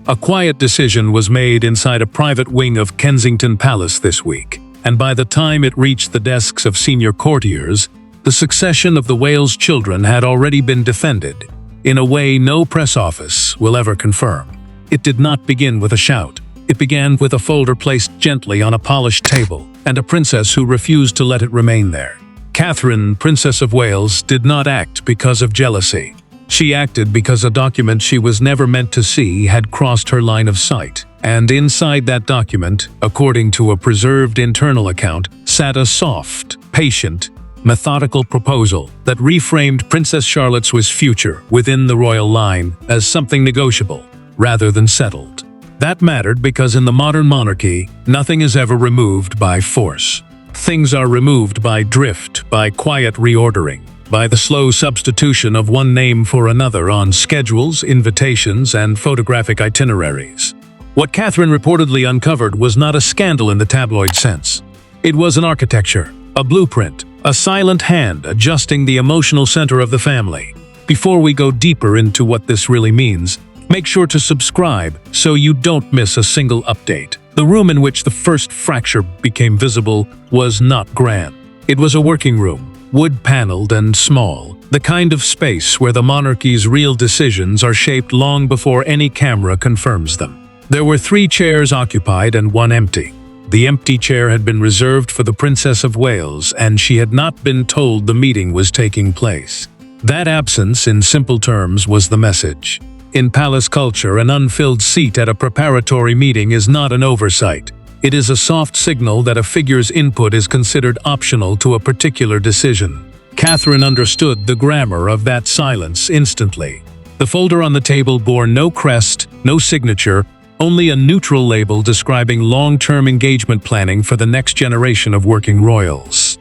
A quiet decision was made inside a private wing of Kensington Palace this week, and by the time it reached the desks of senior courtiers, the succession of the Wales children had already been defended, in a way no press office will ever confirm. It did not begin with a shout. It began with a folder placed gently on a polished table, and a princess who refused to let it remain there. Catherine, Princess of Wales, did not act because of jealousy. She acted because a document she was never meant to see had crossed her line of sight. And inside that document, according to a preserved internal account, sat a soft, patient, methodical proposal that reframed Princess Charlotte's future within the royal line as something negotiable, rather than settled. That mattered because in the modern monarchy, nothing is ever removed by force. Things are removed by drift, by quiet reordering, by the slow substitution of one name for another on schedules, invitations, and photographic itineraries. What Catherine reportedly uncovered was not a scandal in the tabloid sense. It was an architecture, a blueprint, a silent hand adjusting the emotional center of the family. Before we go deeper into what this really means, make sure to subscribe so you don't miss a single update. The room in which the first fracture became visible was not grand. It was a working room, wood-paneled and small, the kind of space where the monarchy's real decisions are shaped long before any camera confirms them. There were 3 chairs occupied and 1 empty. The empty chair had been reserved for the Princess of Wales, and she had not been told the meeting was taking place. That absence, in simple terms, was the message. In palace culture, an unfilled seat at a preparatory meeting is not an oversight. It is a soft signal that a figure's input is considered optional to a particular decision. Catherine understood the grammar of that silence instantly. The folder on the table bore no crest, no signature, only a neutral label describing long-term engagement planning for the next generation of working royals.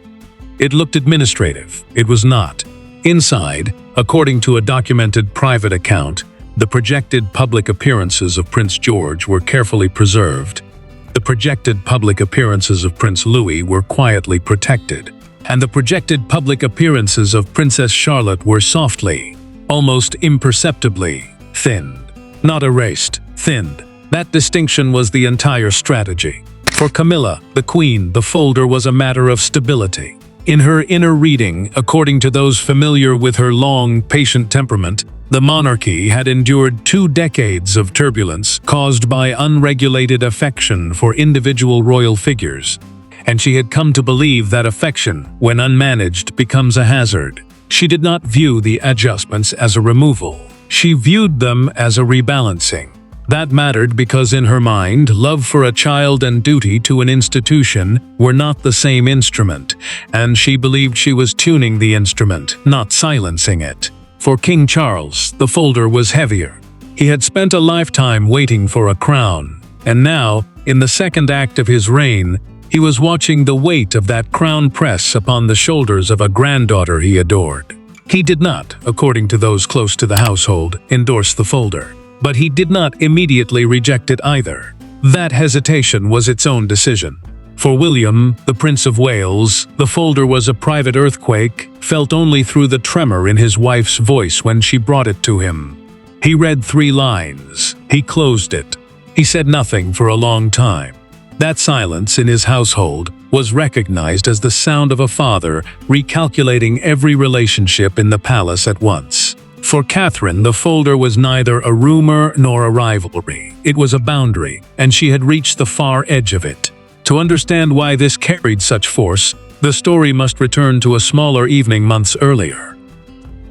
It looked administrative. It was not. Inside, according to a documented private account, the projected public appearances of Prince George were carefully preserved. The projected public appearances of Prince Louis were quietly protected, and the projected public appearances of Princess Charlotte were softly, almost imperceptibly, thinned. Not erased, thinned. That distinction was the entire strategy. For Camilla, the Queen, the folder was a matter of stability. In her inner reading, according to those familiar with her long, patient temperament, the monarchy had endured 2 decades of turbulence caused by unregulated affection for individual royal figures, and she had come to believe that affection, when unmanaged, becomes a hazard. She did not view the adjustments as a removal. She viewed them as a rebalancing. That mattered because in her mind, love for a child and duty to an institution were not the same instrument, and she believed she was tuning the instrument, not silencing it. For King Charles, the folder was heavier. He had spent a lifetime waiting for a crown, and now, in the second act of his reign, he was watching the weight of that crown press upon the shoulders of a granddaughter he adored. He did not, according to those close to the household, endorse the folder, but he did not immediately reject it either. That hesitation was its own decision. For William, the Prince of Wales, the folder was a private earthquake, felt only through the tremor in his wife's voice when she brought it to him. He read 3 lines. He closed it. He said nothing for a long time. That silence in his household was recognized as the sound of a father recalculating every relationship in the palace at once. For Catherine, the folder was neither a rumor nor a rivalry. It was a boundary, and she had reached the far edge of it. To understand why this carried such force, the story must return to a smaller evening months earlier,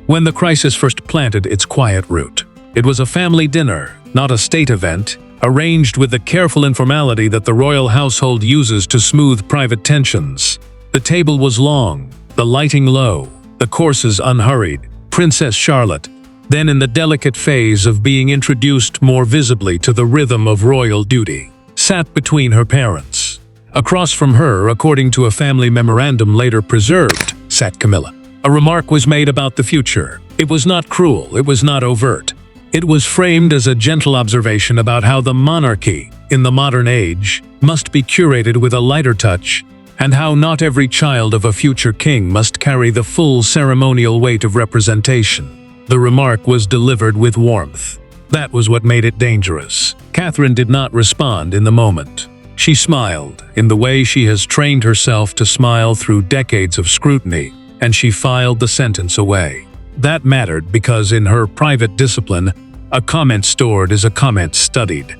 when the crisis first planted its quiet root. It was a family dinner, not a state event, arranged with the careful informality that the royal household uses to smooth private tensions. The table was long, the lighting low, the courses unhurried. Princess Charlotte, then in the delicate phase of being introduced more visibly to the rhythm of royal duty, sat between her parents. Across from her, according to a family memorandum later preserved, sat Camilla. A remark was made about the future. It was not cruel, it was not overt. It was framed as a gentle observation about how the monarchy, in the modern age, must be curated with a lighter touch, and how not every child of a future king must carry the full ceremonial weight of representation. The remark was delivered with warmth. That was what made it dangerous. Catherine did not respond in the moment. She smiled, in the way she has trained herself to smile through decades of scrutiny, and she filed the sentence away. That mattered because in her private discipline, a comment stored is a comment studied.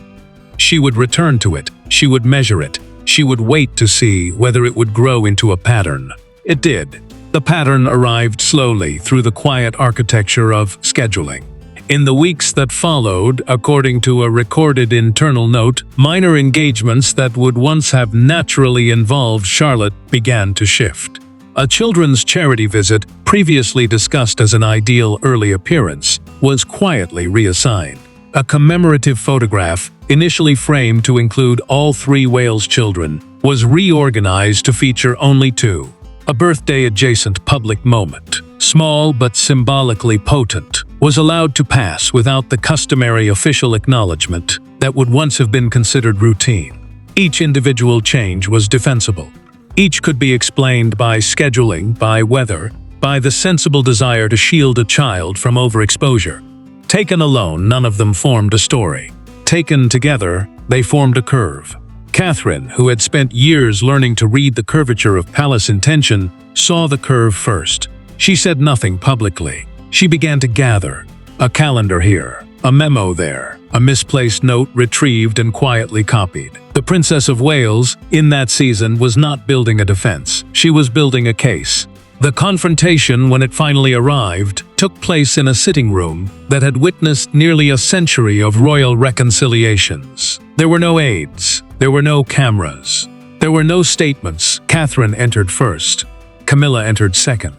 She would return to it, she would measure it, she would wait to see whether it would grow into a pattern. It did. The pattern arrived slowly through the quiet architecture of scheduling. In the weeks that followed, according to a recorded internal note, minor engagements that would once have naturally involved Charlotte began to shift. A children's charity visit, previously discussed as an ideal early appearance, was quietly reassigned. A commemorative photograph, initially framed to include all 3 Wales children, was reorganized to feature only 2. A birthday-adjacent public moment, small but symbolically potent, was allowed to pass without the customary official acknowledgement that would once have been considered routine. Each individual change was defensible. Each could be explained by scheduling, by weather, by the sensible desire to shield a child from overexposure. Taken alone, none of them formed a story. Taken together, they formed a curve. Catherine, who had spent years learning to read the curvature of palace intention, saw the curve first. She said nothing publicly. She began to gather. A calendar here, a memo there, a misplaced note retrieved and quietly copied. The Princess of Wales, in that season, was not building a defense. She was building a case. The confrontation, when it finally arrived, took place in a sitting room that had witnessed nearly a century of royal reconciliations. There were no aides. There were no cameras. There were no statements. Catherine entered first. Camilla entered second.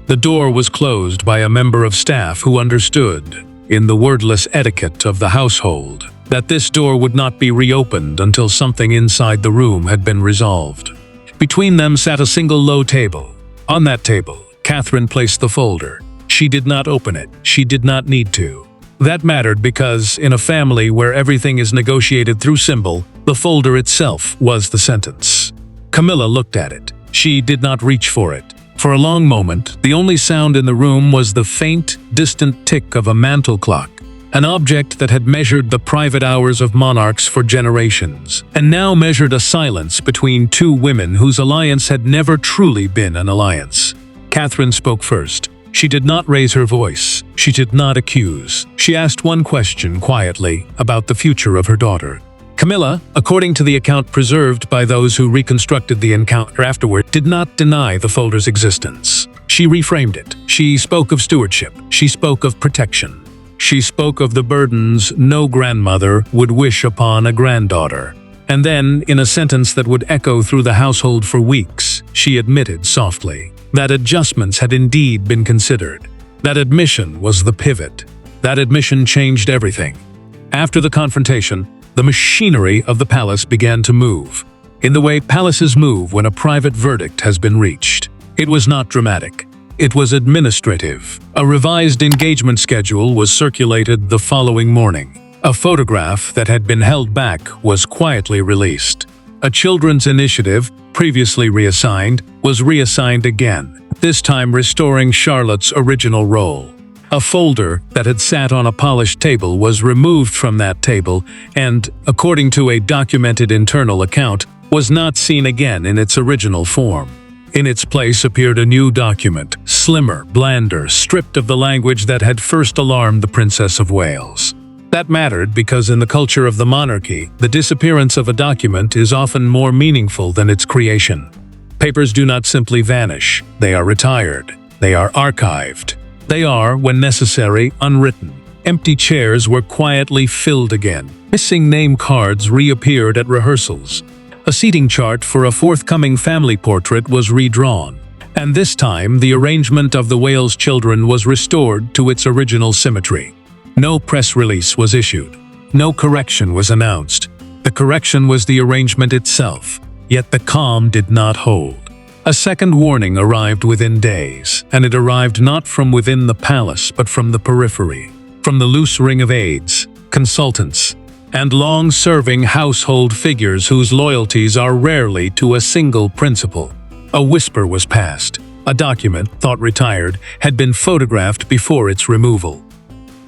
The door was closed by a member of staff who understood, in the wordless etiquette of the household, that this door would not be reopened until something inside the room had been resolved. Between them sat a single low table. On that table, Catherine placed the folder. She did not open it. She did not need to. That mattered because, in a family where everything is negotiated through symbol, the folder itself was the sentence. Camilla looked at it. She did not reach for it. For a long moment, the only sound in the room was the faint, distant tick of a mantel clock, an object that had measured the private hours of monarchs for generations, and now measured a silence between 2 women whose alliance had never truly been an alliance. Catherine spoke first. She did not raise her voice. She did not accuse. She asked one question quietly about the future of her daughter. Camilla, according to the account preserved by those who reconstructed the encounter afterward, did not deny the folder's existence. She reframed it. She spoke of stewardship. She spoke of protection. She spoke of the burdens no grandmother would wish upon a granddaughter. And then, in a sentence that would echo through the household for weeks, she admitted softly that adjustments had indeed been considered. That admission was the pivot. That admission changed everything. After the confrontation, the machinery of the palace began to move, in the way palaces move when a private verdict has been reached. It was not dramatic. It was administrative. A revised engagement schedule was circulated the following morning. A photograph that had been held back was quietly released. A children's initiative, previously reassigned, was reassigned again, this time restoring Charlotte's original role. A folder that had sat on a polished table was removed from that table and, according to a documented internal account, was not seen again in its original form. In its place appeared a new document, slimmer, blander, stripped of the language that had first alarmed the Princess of Wales. That mattered because in the culture of the monarchy, the disappearance of a document is often more meaningful than its creation. Papers do not simply vanish. They are retired. They are archived. They are, when necessary, unwritten. Empty chairs were quietly filled again. Missing name cards reappeared at rehearsals. A seating chart for a forthcoming family portrait was redrawn. And this time, the arrangement of the Wales children was restored to its original symmetry. No press release was issued. No correction was announced. The correction was the arrangement itself. Yet the calm did not hold. A second warning arrived within days, and it arrived not from within the palace but from the periphery, from the loose ring of aides, consultants, and long-serving household figures whose loyalties are rarely to a single principle. A whisper was passed. A document, thought retired, had been photographed before its removal.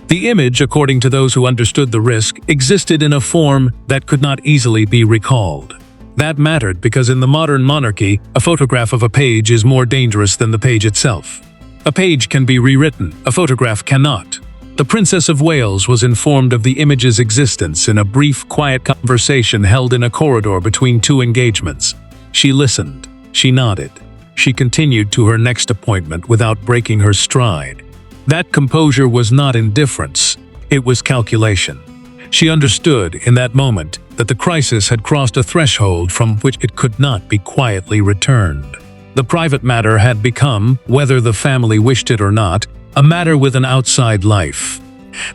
The image, according to those who understood the risk, existed in a form that could not easily be recalled. That mattered because in the modern monarchy, a photograph of a page is more dangerous than the page itself. A page can be rewritten, a photograph cannot. The Princess of Wales was informed of the image's existence in a brief, quiet conversation held in a corridor between two engagements. She listened. She nodded. She continued to her next appointment without breaking her stride. That composure was not indifference. It was calculation. She understood in that moment that the crisis had crossed a threshold from which it could not be quietly returned. The private matter had become, whether the family wished it or not, a matter with an outside life.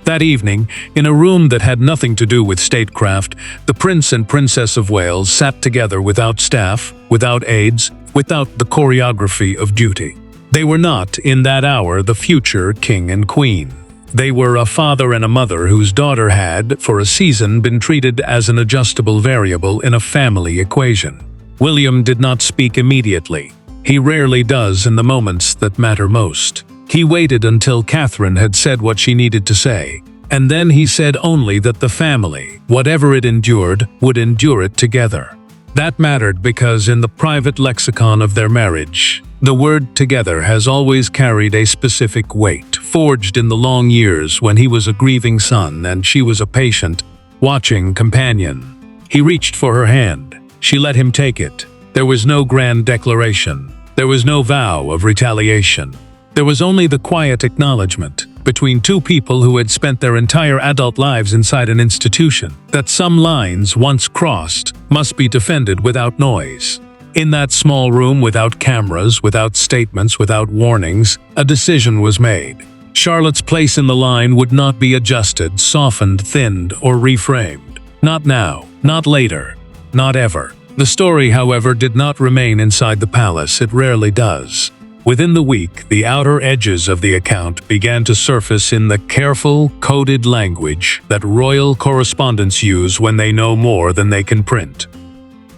That evening, in a room that had nothing to do with statecraft, the Prince and Princess of Wales sat together without staff, without aides, without the choreography of duty. They were not, in that hour, the future king and queen. They were a father and a mother whose daughter had, for a season, been treated as an adjustable variable in a family equation. William did not speak immediately. He rarely does in the moments that matter most. He waited until Catherine had said what she needed to say, and then he said only that the family, whatever it endured, would endure it together. That mattered because in the private lexicon of their marriage, the word together has always carried a specific weight, forged in the long years when he was a grieving son and she was a patient, watching companion. He reached for her hand. She let him take it. There was no grand declaration. There was no vow of retaliation. There was only the quiet acknowledgement, between two people who had spent their entire adult lives inside an institution, that some lines, once crossed, must be defended without noise. In that small room, without cameras, without statements, without warnings, a decision was made. Charlotte's place in the line would not be adjusted, softened, thinned, or reframed. Not now, not later, not ever. The story, however, did not remain inside the palace. It rarely does. Within the week, the outer edges of the account began to surface in the careful, coded language that royal correspondents use when they know more than they can print.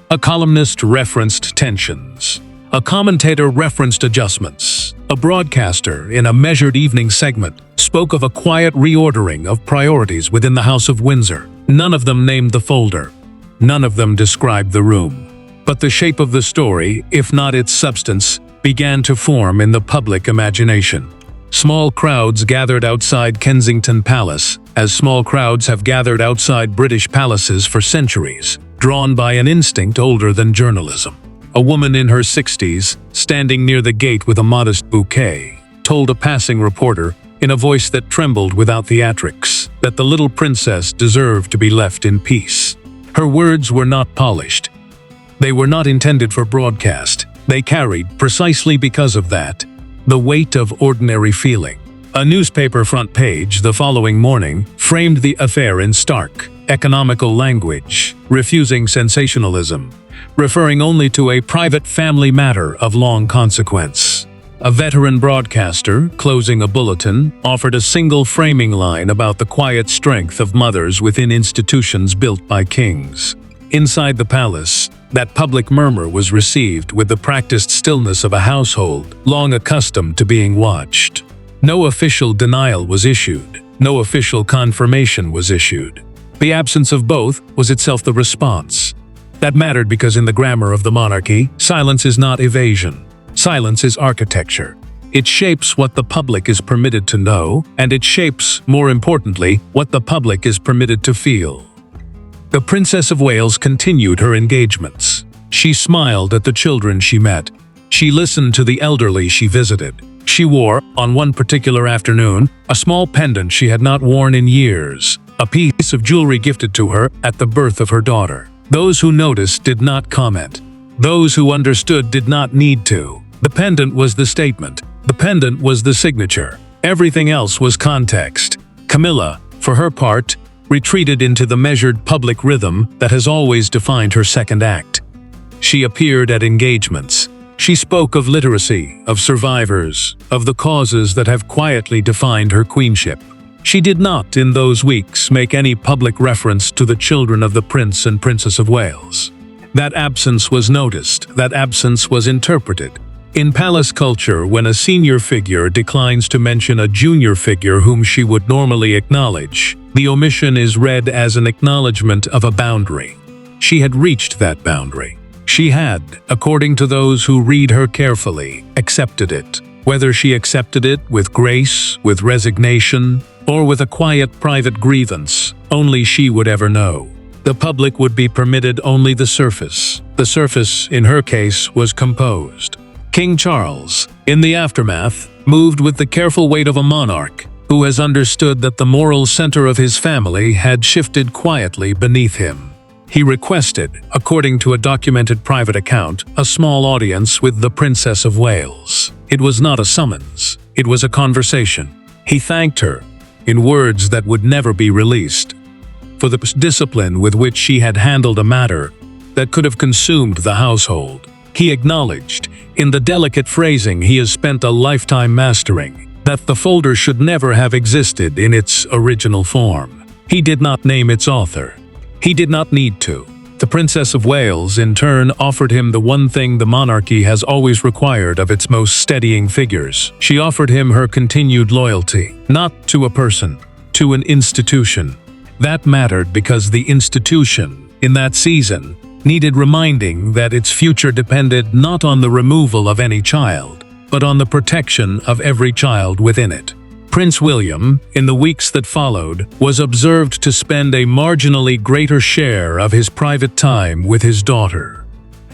A columnist referenced tensions. A commentator referenced adjustments. A broadcaster, in a measured evening segment, spoke of a quiet reordering of priorities within the House of Windsor. None of them named the folder. None of them described the room. But the shape of the story, if not its substance, began to form in the public imagination. Small crowds gathered outside Kensington Palace, as small crowds have gathered outside British palaces for centuries, drawn by an instinct older than journalism. A woman in her 60s, standing near the gate with a modest bouquet, told a passing reporter, in a voice that trembled without theatrics, that the little princess deserved to be left in peace. Her words were not polished. They were not intended for broadcast. They carried, precisely because of that, the weight of ordinary feeling. A newspaper front page the following morning framed the affair in stark, economical language, refusing sensationalism, referring only to a private family matter of long consequence. A veteran broadcaster, closing a bulletin, offered a single framing line about the quiet strength of mothers within institutions built by kings. Inside the palace, that public murmur was received with the practiced stillness of a household long accustomed to being watched. No official denial was issued. No official confirmation was issued. The absence of both was itself the response. That mattered because in the grammar of the monarchy, silence is not evasion. Silence is architecture. It shapes what the public is permitted to know, and it shapes, more importantly, what the public is permitted to feel. The Princess of Wales continued her engagements. She smiled at the children she met. She listened to the elderly she visited. She wore, on one particular afternoon, a small pendant she had not worn in years, a piece of jewelry gifted to her at the birth of her daughter. Those who noticed did not comment. Those who understood did not need to. The pendant was the statement. The pendant was the signature. Everything else was context. Camilla, for her part, retreated into the measured public rhythm that has always defined her second act. She appeared at engagements. She spoke of literacy, of survivors, of the causes that have quietly defined her queenship. She did not, in those weeks, make any public reference to the children of the Prince and Princess of Wales. That absence was noticed, that absence was interpreted. In palace culture, when a senior figure declines to mention a junior figure whom she would normally acknowledge, the omission is read as an acknowledgement of a boundary. She had reached that boundary. She had, according to those who read her carefully, accepted it. Whether she accepted it with grace, with resignation, or with a quiet private grievance, only she would ever know. The public would be permitted only the surface. The surface, in her case, was composed. King Charles, in the aftermath, moved with the careful weight of a monarch who has understood that the moral center of his family had shifted quietly beneath him. He requested, according to a documented private account, a small audience with the Princess of Wales. It was not a summons, it was a conversation. He thanked her, in words that would never be released, for the discipline with which she had handled a matter that could have consumed the household. He acknowledged, in the delicate phrasing he has spent a lifetime mastering, that the folder should never have existed in its original form. He did not name its author. He did not need to. The Princess of Wales, in turn, offered him the one thing the monarchy has always required of its most steadying figures. She offered him her continued loyalty, not to a person, to an institution. That mattered because the institution, in that season, needed reminding that its future depended not on the removal of any child, but on the protection of every child within it. Prince William, in the weeks that followed, was observed to spend a marginally greater share of his private time with his daughter.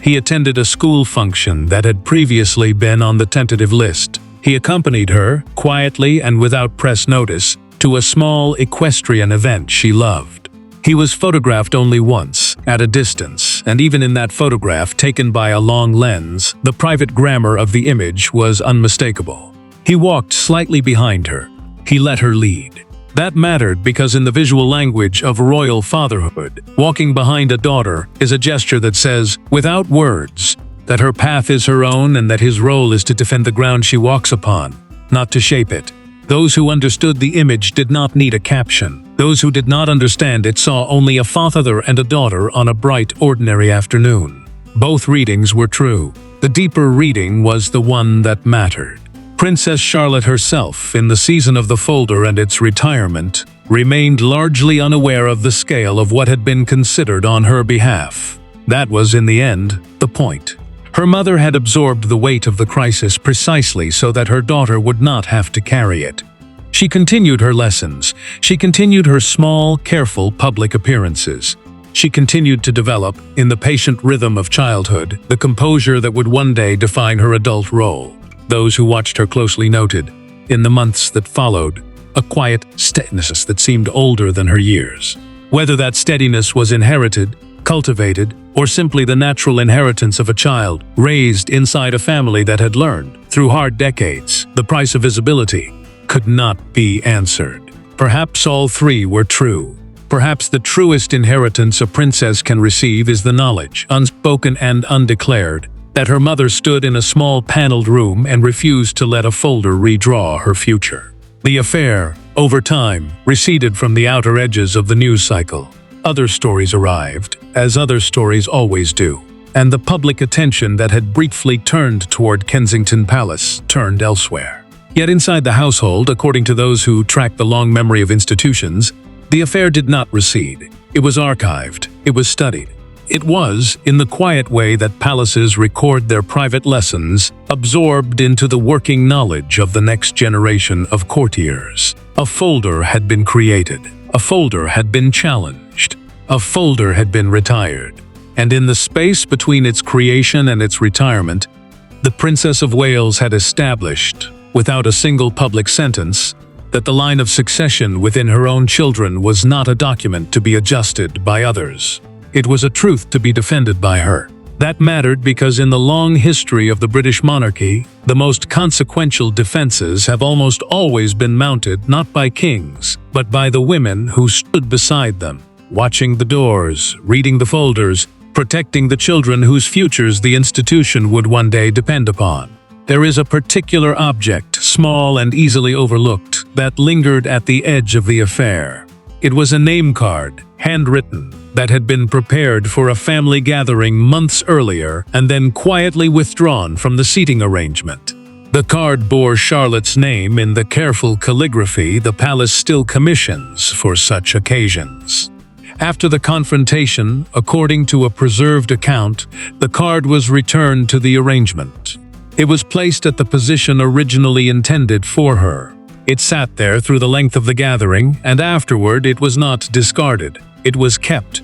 He attended a school function that had previously been on the tentative list. He accompanied her, quietly and without press notice, to a small equestrian event she loved. He was photographed only once, at a distance, and even in that photograph taken by a long lens, the private grammar of the image was unmistakable. He walked slightly behind her. He let her lead. That mattered because in the visual language of royal fatherhood, walking behind a daughter is a gesture that says, without words, that her path is her own and that his role is to defend the ground she walks upon, not to shape it. Those who understood the image did not need a caption. Those who did not understand it saw only a father and a daughter on a bright, ordinary afternoon. Both readings were true. The deeper reading was the one that mattered. Princess Charlotte herself, in the season of the folder and its retirement, remained largely unaware of the scale of what had been considered on her behalf. That was, in the end, the point. Her mother had absorbed the weight of the crisis precisely so that her daughter would not have to carry it. She continued her lessons. She continued her small, careful public appearances. She continued to develop, in the patient rhythm of childhood, the composure that would one day define her adult role. Those who watched her closely noted, in the months that followed, a quiet steadiness that seemed older than her years. Whether that steadiness was inherited, cultivated, or simply the natural inheritance of a child raised inside a family that had learned, through hard decades, the price of visibility, could not be answered. Perhaps all three were true. Perhaps the truest inheritance a princess can receive is the knowledge, unspoken and undeclared, that her mother stood in a small paneled room and refused to let a folder redraw her future. The affair, over time, receded from the outer edges of the news cycle. Other stories arrived, as other stories always do, and the public attention that had briefly turned toward Kensington Palace turned elsewhere. Yet inside the household, according to those who track the long memory of institutions, the affair did not recede. It was archived. It was studied. It was, in the quiet way that palaces record their private lessons, absorbed into the working knowledge of the next generation of courtiers. A folder had been created. A folder had been challenged. A folder had been retired. And in the space between its creation and its retirement, the Princess of Wales had established, without a single public sentence, that the line of succession within her own children was not a document to be adjusted by others. It was a truth to be defended by her. That mattered because in the long history of the British monarchy, the most consequential defenses have almost always been mounted not by kings, but by the women who stood beside them, watching the doors, reading the folders, protecting the children whose futures the institution would one day depend upon. There is a particular object, small and easily overlooked, that lingered at the edge of the affair. It was a name card, handwritten, that had been prepared for a family gathering months earlier and then quietly withdrawn from the seating arrangement. The card bore Charlotte's name in the careful calligraphy the palace still commissions for such occasions. After the confrontation, according to a preserved account, the card was returned to the arrangement. It was placed at the position originally intended for her. It sat there through the length of the gathering, and afterward it was not discarded. It was kept.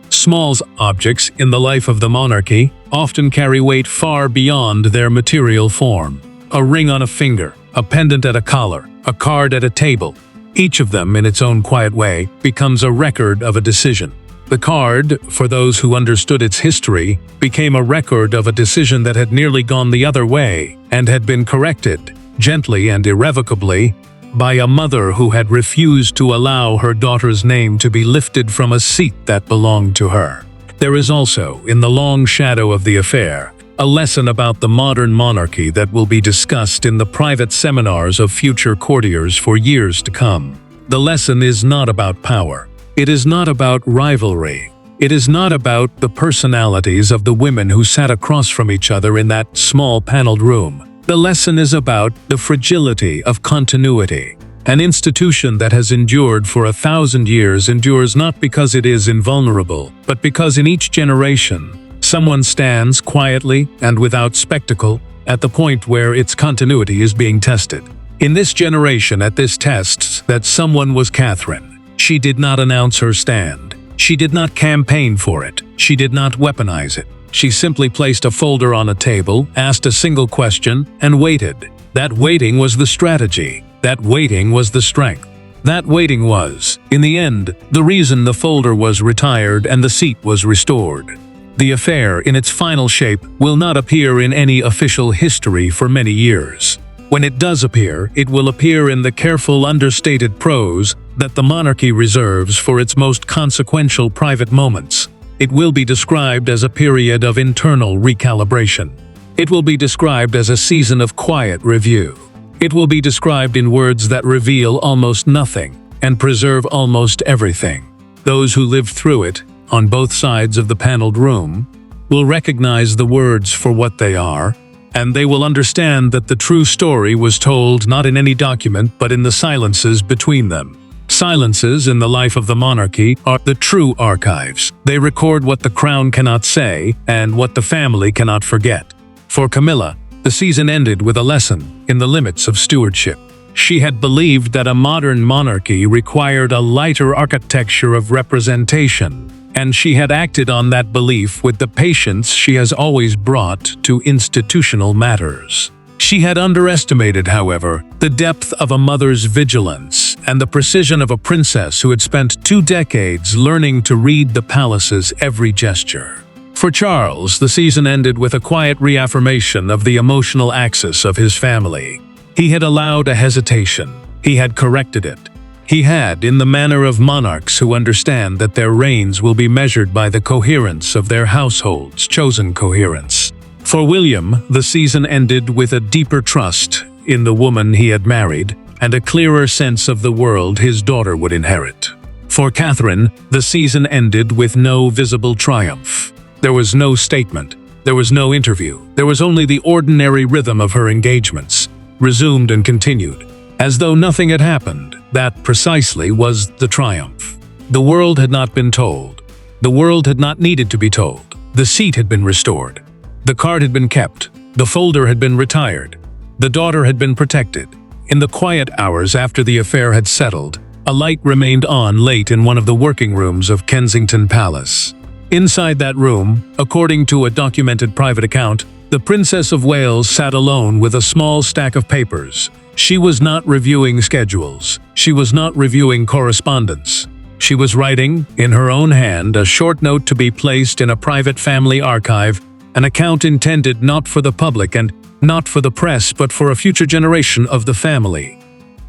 Small objects in the life of the monarchy often carry weight far beyond their material form. A ring on a finger, a pendant at a collar, a card at a table. Each of them, in its own quiet way, becomes a record of a decision. The card, for those who understood its history, became a record of a decision that had nearly gone the other way and had been corrected, gently and irrevocably, by a mother who had refused to allow her daughter's name to be lifted from a seat that belonged to her. There is also, in the long shadow of the affair, a lesson about the modern monarchy that will be discussed in the private seminars of future courtiers for years to come. The lesson is not about power. It is not about rivalry. It is not about the personalities of the women who sat across from each other in that small paneled room. The lesson is about the fragility of continuity. An institution that has endured for 1,000 years endures not because it is invulnerable, but because in each generation, someone stands quietly and without spectacle at the point where its continuity is being tested. In this generation, at this test, that someone was Catherine. She did not announce her stand. She did not campaign for it. She did not weaponize it. She simply placed a folder on a table, asked a single question, and waited. That waiting was the strategy. That waiting was the strength. That waiting was, in the end, the reason the folder was retired and the seat was restored. The affair, in its final shape, will not appear in any official history for many years. When it does appear, it will appear in the careful, understated prose that the monarchy reserves for its most consequential private moments. It will be described as a period of internal recalibration. It will be described as a season of quiet review. It will be described in words that reveal almost nothing and preserve almost everything. Those who lived through it, on both sides of the paneled room, will recognize the words for what they are, and they will understand that the true story was told not in any document but in the silences between them. Silences in the life of the monarchy are the true archives. They record what the crown cannot say and what the family cannot forget. For Camilla, the season ended with a lesson in the limits of stewardship. She had believed that a modern monarchy required a lighter architecture of representation, and she had acted on that belief with the patience she has always brought to institutional matters. She had underestimated, however, the depth of a mother's vigilance and the precision of a princess who had spent 2 decades learning to read the palace's every gesture. For Charles, the season ended with a quiet reaffirmation of the emotional axis of his family. He had allowed a hesitation. He had corrected it. He had, in the manner of monarchs who understand that their reigns will be measured by the coherence of their household's chosen coherence. For William, the season ended with a deeper trust in the woman he had married and a clearer sense of the world his daughter would inherit. For Catherine, the season ended with no visible triumph. There was no statement. There was no interview. There was only the ordinary rhythm of her engagements, resumed and continued, as though nothing had happened. That precisely was the triumph. The world had not been told. The world had not needed to be told. The seat had been restored. The card had been kept. The folder had been retired. The daughter had been protected. In the quiet hours after the affair had settled, a light remained on late in one of the working rooms of Kensington Palace. Inside that room, according to a documented private account, the Princess of Wales sat alone with a small stack of papers. She was not reviewing schedules. She was not reviewing correspondence. She was writing, in her own hand, a short note to be placed in a private family archive, an account intended not for the public and not for the press but for a future generation of the family,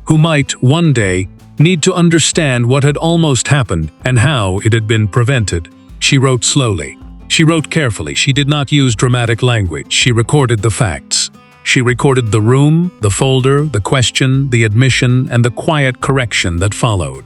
who might, one day, need to understand what had almost happened and how it had been prevented. She wrote slowly. She wrote carefully. She did not use dramatic language. She recorded the facts. She recorded the room, the folder, the question, the admission, and the quiet correction that followed.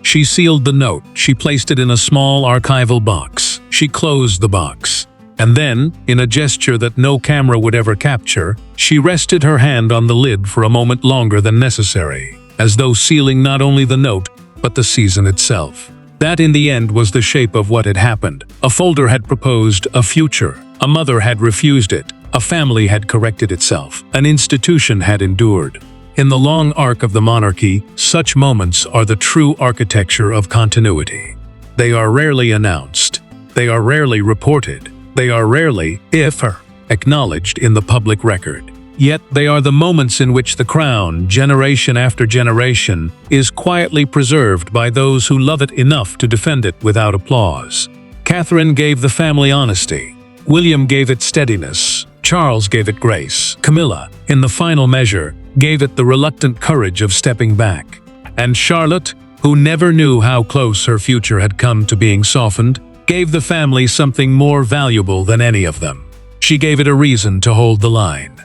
She sealed the note, she placed it in a small archival box. She closed the box. And then, in a gesture that no camera would ever capture, she rested her hand on the lid for a moment longer than necessary, as though sealing not only the note, but the season itself. That in the end was the shape of what had happened. A folder had proposed a future. A mother had refused it. A family had corrected itself. An institution had endured. In the long arc of the monarchy, such moments are the true architecture of continuity. They are rarely announced. They are rarely reported. They are rarely, if ever, acknowledged in the public record. Yet they are the moments in which the crown, generation after generation, is quietly preserved by those who love it enough to defend it without applause. Catherine gave the family honesty. William gave it steadiness. Charles gave it grace. Camilla, in the final measure, gave it the reluctant courage of stepping back. And Charlotte, who never knew how close her future had come to being softened, gave the family something more valuable than any of them. She gave it a reason to hold the line.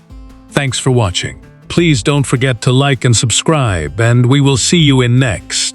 Thanks for watching. Please don't forget to like and subscribe, and we will see you in next.